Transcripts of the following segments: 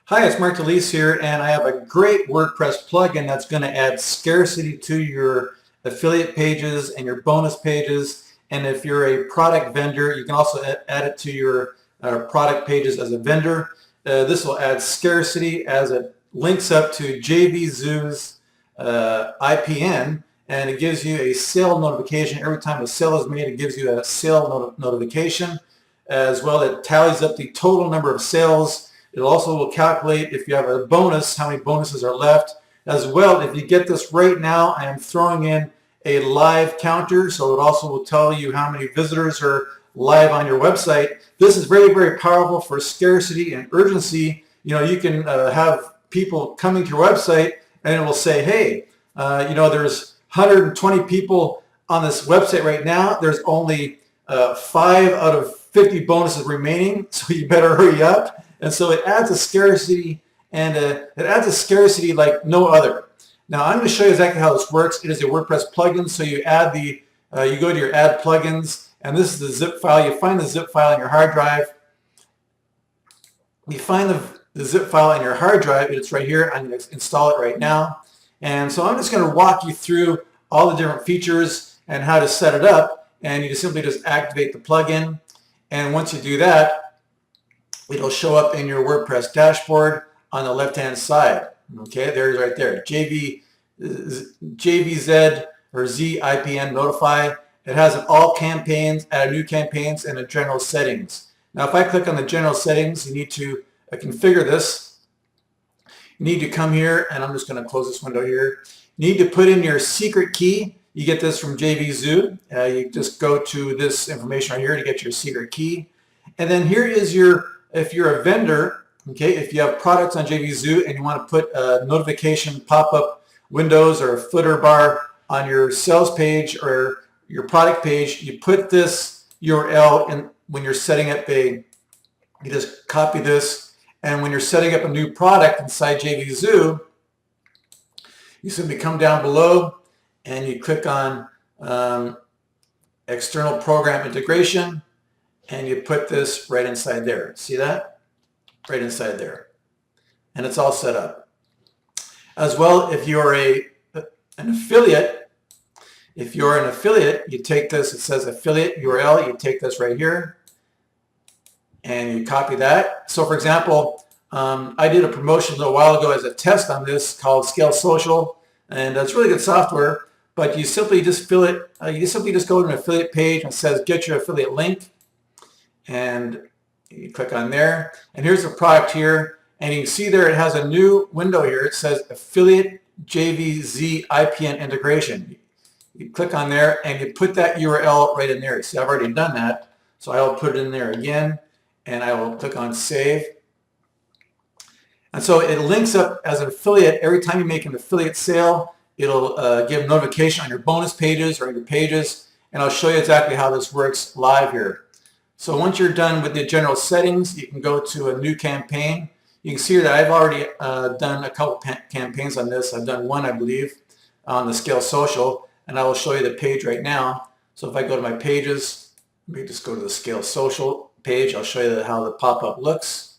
Hi, it's Mark Dulisse here, and I have a great WordPress plugin that's going to add scarcity to your affiliate pages and your bonus pages. And if you're a product vendor, you can also add it to your product pages as a vendor. This will add scarcity as it links up to JVZ's IPN, and it gives you a sale notification. Every time a sale is made, it gives you a sale notification. As well, it tallies up the total number of sales. It also will calculate if you have a bonus, how many bonuses are left. As well, if you get this right now, I am throwing in a live counter, so it also will tell you how many visitors are live on your website. This is very, very powerful for scarcity and urgency. You can have people coming to your website and it will say, hey, there's 120 people on this website right now. There's only 5 out of 50 bonuses remaining, so you better hurry up. And so it adds a scarcity, and it adds a scarcity like no other. Now I'm going to show you exactly how this works. It is a WordPress plugin, so you add you go to your add plugins, and this is the zip file. You find the zip file in your hard drive. You find the zip file in your hard drive. It's right here. I'm going to install it right now. And so I'm just going to walk you through all the different features and how to set it up. And you just simply activate the plugin. And once you do that, it'll show up in your WordPress dashboard on the left-hand side. Okay, there's right there, JVZ or Z IPN Notify. It has an all campaigns, add new campaigns, and a general settings. Now, if I click on the general settings, you need to configure this. You need to come here, and I'm just going to close this window here. You need to put in your secret key. You get this from JVZ. You just go to this information right here to get your secret key. And then here is your, if you're a vendor, okay, if you have products on JVZ and you want to put a notification pop-up windows or a footer bar on your sales page or your product page, you put this URL in when you're setting up you just copy this, and when you're setting up a new product inside JVZ, you simply come down below and you click on external program integration, and you put this right inside there. See that? Right inside there. And it's all set up. As well, if you're an affiliate, you take this, it says affiliate URL, you take this right here, and you copy that. So for example, I did a promotion a little while ago as a test on this called Scale Social, and it's really good software, but you simply just go to an affiliate page and it says get your affiliate link, and you click on there, and here's the product here, and you can see there it has a new window here. It says affiliate JVZ IPN integration. You click on there and you put that URL right in there. See, I've already done that, so I will put it in there again, and I will click on save. And so it links up as an affiliate. Every time you make an affiliate sale, it'll give notification on your bonus pages or your pages, and I'll show you exactly how this works live here. So once you're done with the general settings, you can go to a new campaign. You can see that I've already done a couple campaigns on this. I've done one, I believe, on the Scale Social, and I will show you the page right now. So if I go to my pages, let me just go to the Scale Social page. I'll show you how the pop-up looks.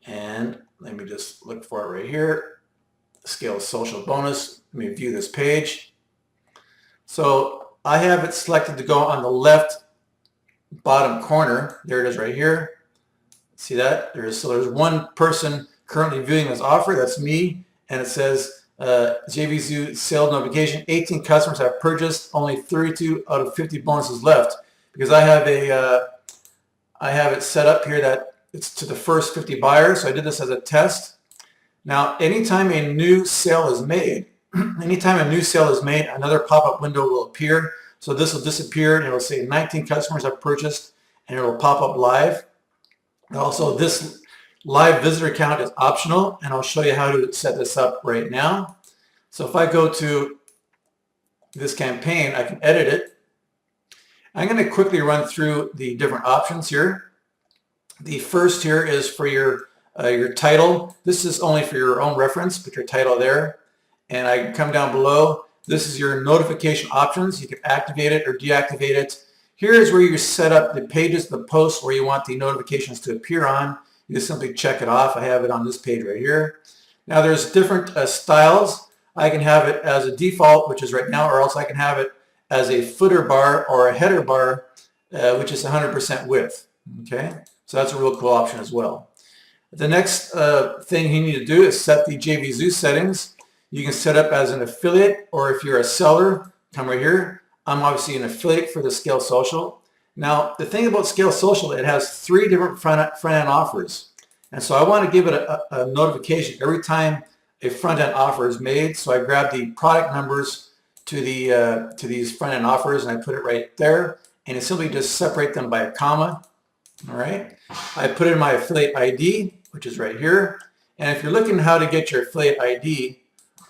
And let me just look for it right here. Scale Social bonus. Let me view this page. So I have it selected to go on the left bottom corner. There it is right here. See that? There's one person currently viewing this offer. That's me, and it says JVZ sales notification. 18 customers have purchased. Only 32 out of 50 bonuses left, because I have it set up here that it's to the first 50 buyers. So I did this as a test. Now, anytime a new sale is made, another pop-up window will appear. So this will disappear, and it will say 19 customers have purchased, and it will pop up live. And also, this live visitor count is optional, and I'll show you how to set this up right now. So if I go to this campaign, I can edit it. I'm going to quickly run through the different options here. The first here is for your title. This is only for your own reference. Put your title there, and I can come down below. This is your notification options. You can activate it or deactivate it. Here is where you set up the pages, the posts where you want the notifications to appear on. You just simply check it off. I have it on this page right here. Now there's different styles. I can have it as a default, which is right now, or else I can have it as a footer bar or a header bar, which is 100% width. Okay, so that's a real cool option as well. The next thing you need to do is set the JVZ settings. You can set up as an affiliate, or if you're a seller, come right here. I'm obviously an affiliate for the Scale Social. Now, the thing about Scale Social, it has 3 different front-end offers. And so I want to give it a notification every time a front-end offer is made. So I grab the product numbers to these front-end offers, and I put it right there. And it simply just separate them by a comma. All right. I put in my affiliate ID, which is right here. And if you're looking how to get your affiliate ID,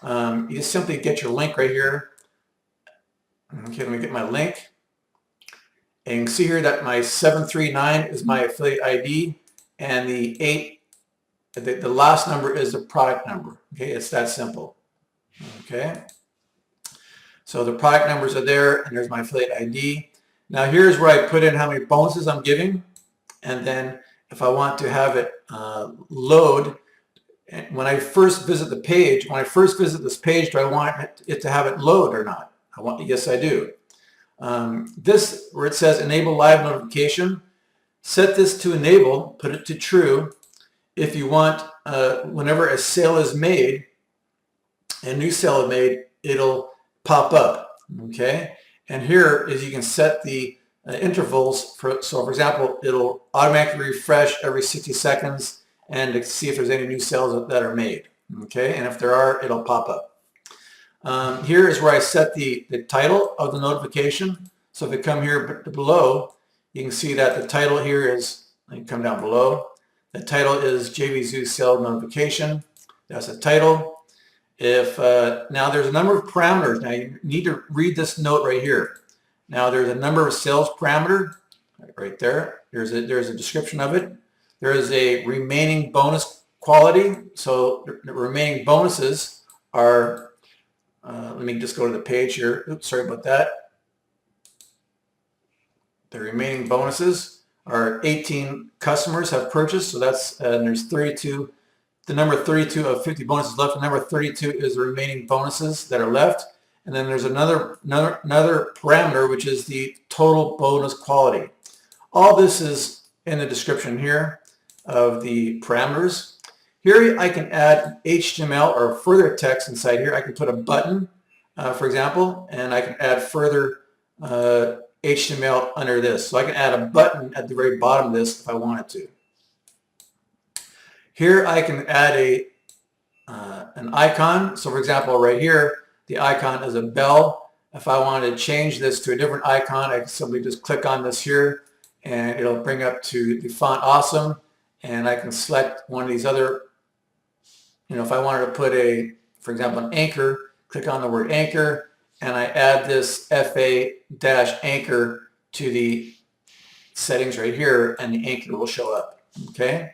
you just simply get your link right here. Okay, let me get my link. And you can see here that my 739 is my affiliate ID, and the last number is the product number. Okay, it's that simple. Okay, so the product numbers are there, and there's my affiliate ID. Now here's where I put in how many bonuses I'm giving, and then if I want to have it load, when I first visit the page, when I first visit this page, do I want it to have it load or not? Yes, I do. This, where it says enable live notification, set this to enable, put it to true. If you want, whenever a sale is made, a new sale is made, it'll pop up, okay? And here is you can set the intervals. So for example, it'll automatically refresh every 60 seconds and to see if there's any new sales that are made, okay? And if there are, it'll pop up. Here is where I set the title of the notification. So if you come here below, you can see that the title here is, let me come down below. The title is JVZ Sale Notification. That's the title. If now there's a number of parameters. Now you need to read this note right here. Now there's a number of sales parameter right there. There's a description of it. There is a remaining bonus quality. So the remaining bonuses are, let me just go to the page here. Oops, sorry about that. The remaining bonuses are 18 customers have purchased. So that's, and there's 32. The number 32 of 50 bonuses left. The number 32 is the remaining bonuses that are left. And then there's another parameter, which is the total bonus quality. All this is in the description here of the parameters. Here I can add HTML or further text inside here. I can put a button, for example, and I can add further HTML under this. So I can add a button at the very bottom of this if I wanted to. Here I can add an icon. So for example, right here, the icon is a bell. If I wanted to change this to a different icon, I can simply just click on this here, and it'll bring up to the font awesome. And I can select one of these other, if I wanted to put for example, an anchor, click on the word anchor, and I add this FA-anchor to the settings right here, and the anchor will show up. Okay.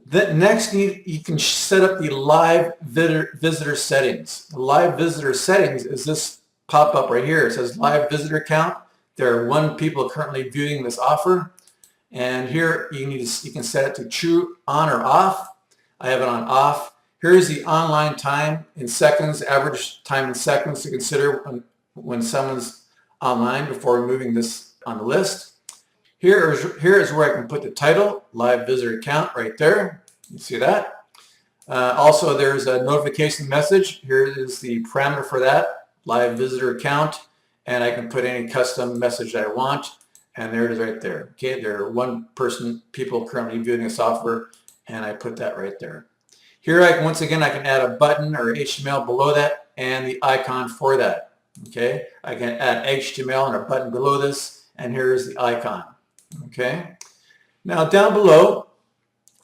Then next, you can set up the live visitor settings. The live visitor settings is this pop-up right here. It says live visitor count. There are 1 people currently viewing this offer. And here you can set it to true, on or off. I have it on off. Here's the online time in seconds, average time in seconds to consider when someone's online before removing this on the list. Here is where I can put the title, live visitor count, right there. You see that? Also, there's a notification message. Here is the parameter for that, live visitor count, and I can put any custom message that I want, and there it is right there. Okay, there are 1 people currently viewing this offer, and I put that right there. Here, once again, I can add a button or HTML below that and the icon for that. Okay, I can add HTML and a button below this, and here is the icon. Okay, now down below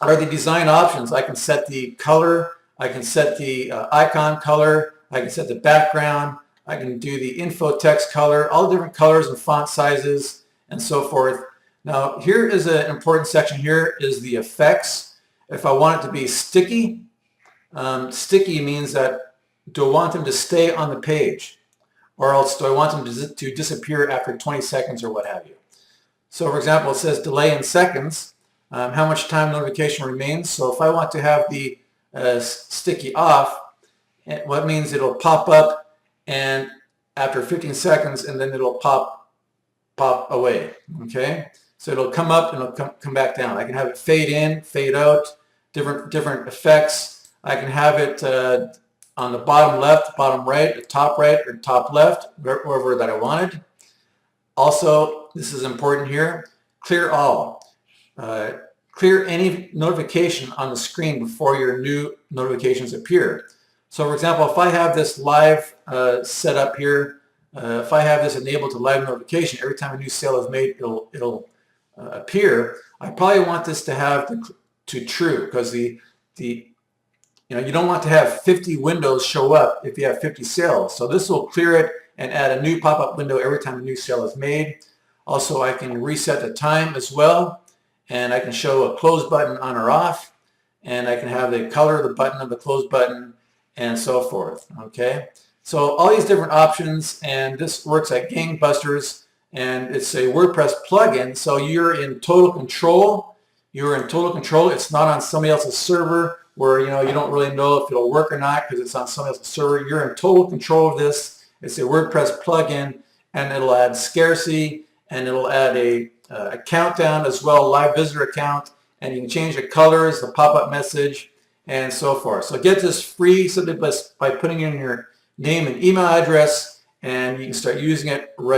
are the design options. I can set the color, I can set the icon color, I can set the background, I can do the info text color, all the different colors and font sizes and so forth. Now here is an important section. Here is the effects. If I want it to be sticky, sticky means that do I want them to stay on the page, or else do I want them to disappear after 20 seconds or what have you. So for example, it says delay in seconds. how much time notification remains. So if I want to have the sticky off, what it means it'll pop up and after 15 seconds, and then it'll pop away. Okay, so it'll come up and it'll come back down. I can have it fade in, fade out, different effects. I can have it on the bottom left, bottom right, the top right, or top left, wherever that I wanted. Also, this is important here, clear all. Clear any notification on the screen before your new notifications appear. So for example, if I have this live set up here, if I have this enabled to live notification, every time a new sale is made, it'll appear. I probably want this to have to true, because you don't want to have 50 windows show up if you have 50 sales. So this will clear it and add a new pop-up window every time a new sale is made. Also, I can reset the time as well, and I can show a close button on or off, and I can have the color of the button of the close button, and so forth. Okay, so all these different options, and this works like gangbusters, and it's a WordPress plugin, so you're in total control. You're in total control. It's not on somebody else's server where you don't really know if it'll work or not because it's on somebody else's server. You're in total control of this. It's a WordPress plugin, and it'll add scarcity, and it'll add a countdown as well, live visitor account, and you can change the colors, the pop-up message, and so forth. So get this free simply by putting in your name and email address, and you can start using it right